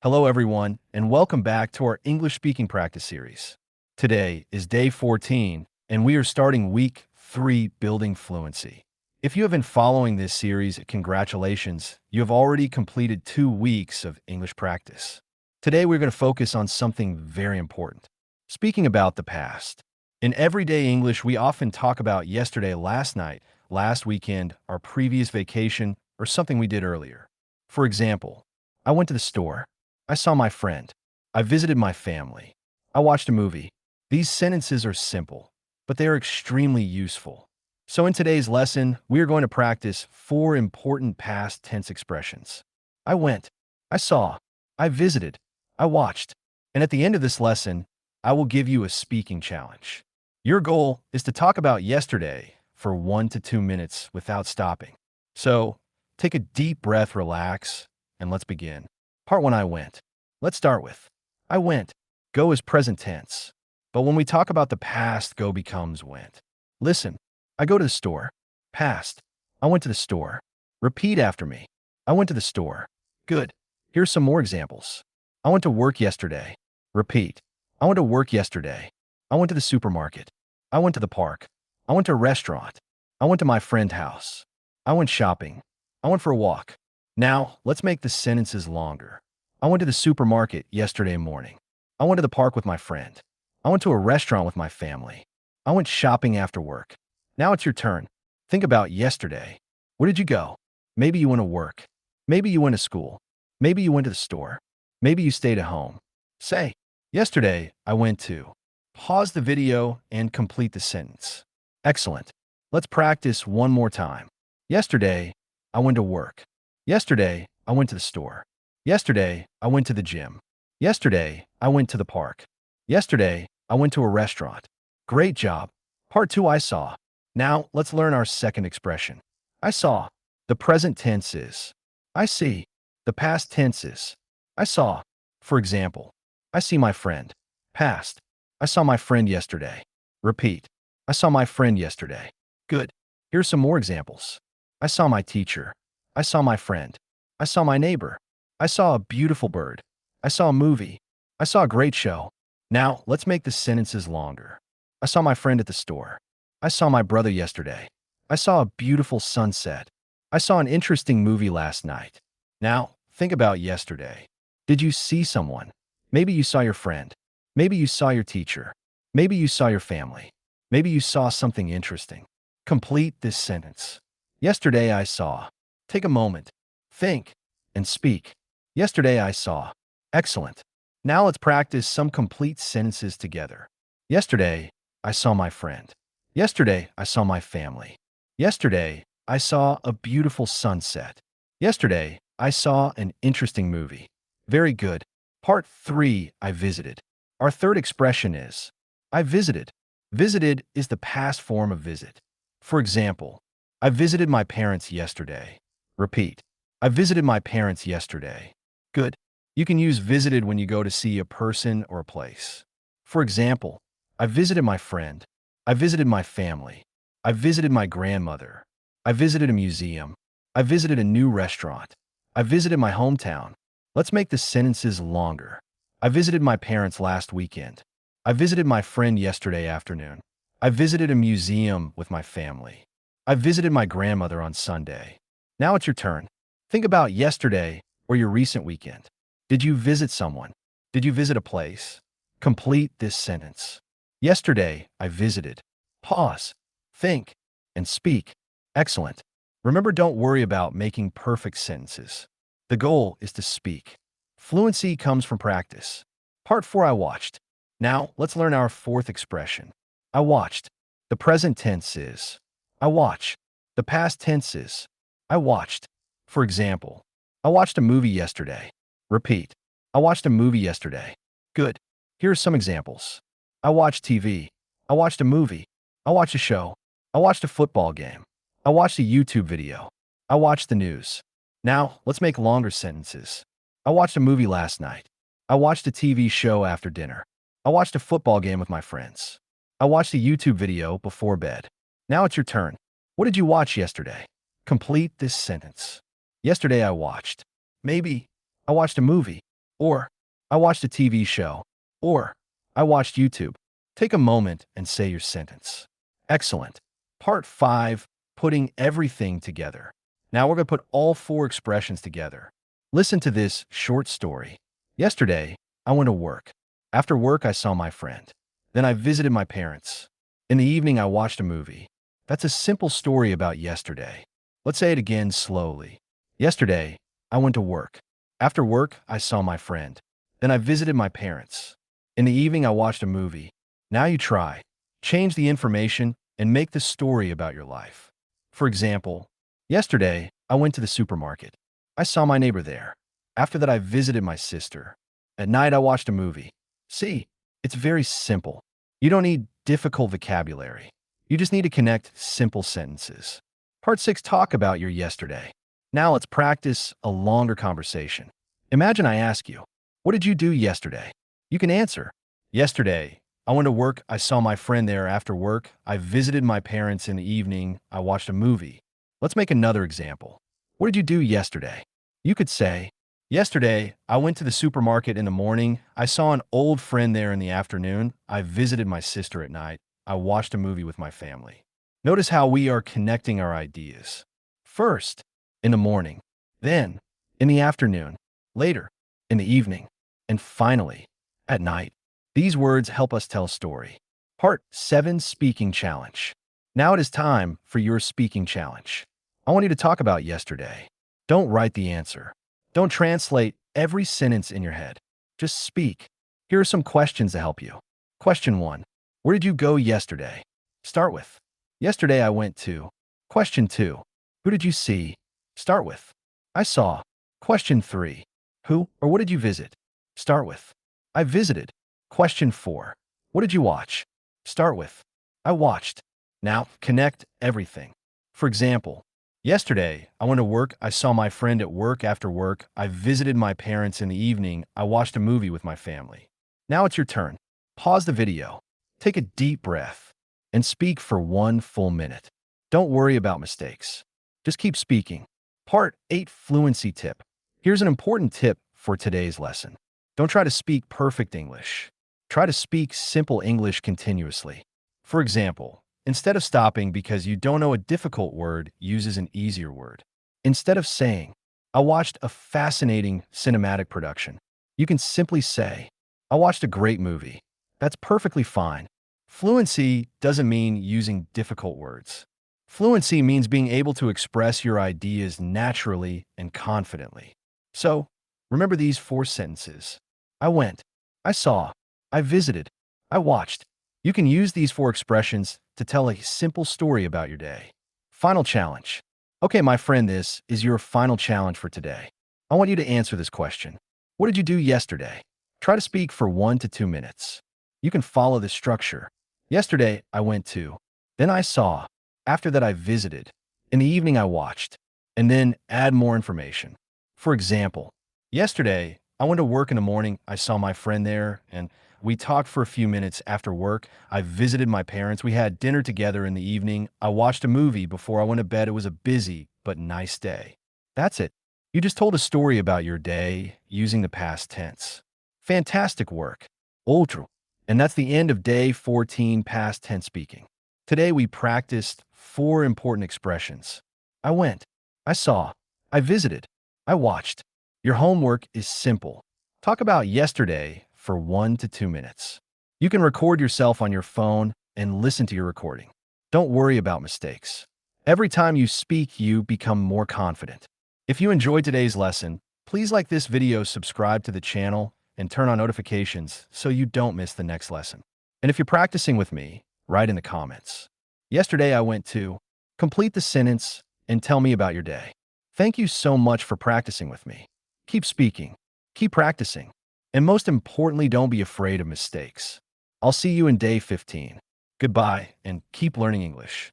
Hello, everyone, and welcome back to our English speaking practice series. Today is day 14, and we are starting week 3, Building Fluency. If you have been following this series, congratulations, you have already completed 2 weeks of English practice. Today, we're going to focus on something very important, speaking about the past. In everyday English, we often talk about yesterday, last night, last weekend, our previous vacation, or something we did earlier. For example, I went to the store. I saw my friend. I visited my family. I watched a movie. These sentences are simple, but they are extremely useful. So in today's lesson, we are going to practice 4 important past tense expressions. I went. I saw. I visited. I watched. And at the end of this lesson, I will give you a speaking challenge. Your goal is to talk about yesterday for 1 to 2 minutes without stopping. So take a deep breath, relax, and let's begin. Part 1, I went. Let's start with I went. Go is present tense. But when we talk about the past, go becomes went. Listen, I go to the store. Past. I went to the store. Repeat after me. I went to the store. Good. Here's some more examples. I went to work yesterday. Repeat. I went to work yesterday. I went to the supermarket. I went to the park. I went to a restaurant. I went to my friend's house. I went shopping. I went for a walk. Now, let's make the sentences longer. I went to the supermarket yesterday morning. I went to the park with my friend. I went to a restaurant with my family. I went shopping after work. Now it's your turn. Think about yesterday. Where did you go? Maybe you went to work. Maybe you went to school. Maybe you went to the store. Maybe you stayed at home. Say, yesterday I went to. Pause the video and complete the sentence. Excellent. Let's practice one more time. Yesterday, I went to work. Yesterday, I went to the store. Yesterday, I went to the gym. Yesterday, I went to the park. Yesterday, I went to a restaurant. Great job. Part 2, I saw. Now, let's learn our second expression. I saw. The present tense is I see. The past tense is I saw. For example, I see my friend. Past. I saw my friend yesterday. Repeat. I saw my friend yesterday. Good. Here's some more examples. I saw my teacher. I saw my friend. I saw my neighbor. I saw a beautiful bird. I saw a movie. I saw a great show. Now, let's make the sentences longer. I saw my friend at the store. I saw my brother yesterday. I saw a beautiful sunset. I saw an interesting movie last night. Now, think about yesterday. Did you see someone? Maybe you saw your friend. Maybe you saw your teacher. Maybe you saw your family. Maybe you saw something interesting. Complete this sentence. Yesterday I saw. Take a moment. Think and speak. Yesterday I saw. Excellent. Now let's practice some complete sentences together. Yesterday, I saw my friend. Yesterday, I saw my family. Yesterday, I saw a beautiful sunset. Yesterday, I saw an interesting movie. Very good. Part 3, I visited. Our third expression is I visited. Visited is the past form of visit. For example, I visited my parents yesterday. Repeat. I visited my parents yesterday. Good. You can use visited when you go to see a person or a place. For example, I visited my friend. I visited my family. I visited my grandmother. I visited a museum. I visited a new restaurant. I visited my hometown. Let's make the sentences longer. I visited my parents last weekend. I visited my friend yesterday afternoon. I visited a museum with my family. I visited my grandmother on Sunday. Now it's your turn. Think about yesterday or your recent weekend. Did you visit someone? Did you visit a place? Complete this sentence. Yesterday, I visited. Pause. Think and speak. Excellent. Remember, don't worry about making perfect sentences. The goal is to speak. Fluency comes from practice. Part 4, I watched. Now, let's learn our fourth expression. I watched. The present tense is I watch. The past tense is I watched. For example, I watched a movie yesterday. Repeat. I watched a movie yesterday. Good. Here are some examples. I watched TV. I watched a movie. I watched a show. I watched a football game. I watched a YouTube video. I watched the news. Now, let's make longer sentences. I watched a movie last night. I watched a TV show after dinner. I watched a football game with my friends. I watched a YouTube video before bed. Now it's your turn. What did you watch yesterday? Complete this sentence. Yesterday I watched. Maybe I watched a movie. or I watched a TV show, or I watched YouTube. Take a moment and say your sentence. Excellent. Part 5, putting everything together. Now we're going to put all 4 expressions together. Listen to this short story. Yesterday, I went to work. After work, I saw my friend. Then I visited my parents. In the evening, I watched a movie. That's a simple story about yesterday. Let's say it again slowly. Yesterday, I went to work. After work, I saw my friend. Then I visited my parents. In the evening, I watched a movie. Now you try. Change the information and make the story about your life. For example, yesterday, I went to the supermarket. I saw my neighbor there. After that, I visited my sister. At night, I watched a movie. See, it's very simple. You don't need difficult vocabulary. You just need to connect simple sentences. Part 6, talk about your yesterday. Now let's practice a longer conversation. Imagine I ask you, what did you do yesterday? You can answer, yesterday, I went to work, I saw my friend there. After work, I visited my parents. In the evening, I watched a movie. Let's make another example. What did you do yesterday? You could say, yesterday, I went to the supermarket in the morning. I saw an old friend there in the afternoon. I visited my sister at night. I watched a movie with my family. Notice how we are connecting our ideas. First, in the morning, then, in the afternoon, later, in the evening, and finally, at night. These words help us tell a story. Part 7, Speaking Challenge. Now it is time for your speaking challenge. I want you to talk about yesterday. Don't write the answer. Don't translate every sentence in your head. Just speak. Here are some questions to help you. Question 1. Where did you go yesterday? Start with, yesterday I went to. Question 2. Who did you see? Start with, I saw. Question 3. Who or what did you visit? Start with, I visited. Question 4. What did you watch? Start with, I watched. Now, connect everything. For example, yesterday, I went to work. I saw my friend at work. After work, I visited my parents. In the evening, I watched a movie with my family. Now it's your turn. Pause the video. Take a deep breath and speak for 1 full minute. Don't worry about mistakes. Just keep speaking. Part 8, Fluency Tip. Here's an important tip for today's lesson. Don't try to speak perfect English. Try to speak simple English continuously. For example, instead of stopping because you don't know a difficult word, use an easier word. Instead of saying, I watched a fascinating cinematic production, you can simply say, I watched a great movie. That's perfectly fine. Fluency doesn't mean using difficult words. Fluency means being able to express your ideas naturally and confidently. So, remember these 4 sentences. I went, I saw, I visited, I watched. You can use these 4 expressions to tell a simple story about your day. Final challenge. Okay, my friend, this is your final challenge for today. I want you to answer this question. What did you do yesterday? Try to speak for 1 to 2 minutes. You can follow this structure. Yesterday, I went to. Then I saw. After that, I visited. In the evening, I watched. And then add more information. For example, yesterday, I went to work in the morning. I saw my friend there, and we talked for a few minutes. After work, I visited my parents. We had dinner together. In the evening, I watched a movie. Before I went to bed, it was a busy but nice day. That's it. You just told a story about your day using the past tense. Fantastic work. Outro. And that's the end of day 14 past tense speaking. Today we practiced 4 important expressions. I went, I saw, I visited, I watched. Your homework is simple. Talk about yesterday for 1 to 2 minutes. You can record yourself on your phone and listen to your recording. Don't worry about mistakes. Every time you speak, you become more confident. If you enjoyed today's lesson, please like this video, subscribe to the channel, and turn on notifications so you don't miss the next lesson. And if you're practicing with me, write in the comments. Yesterday I went to. Complete the sentence and tell me about your day. Thank you so much for practicing with me. Keep speaking, keep practicing, and most importantly, don't be afraid of mistakes. I'll see you in day 15. Goodbye, and keep learning English.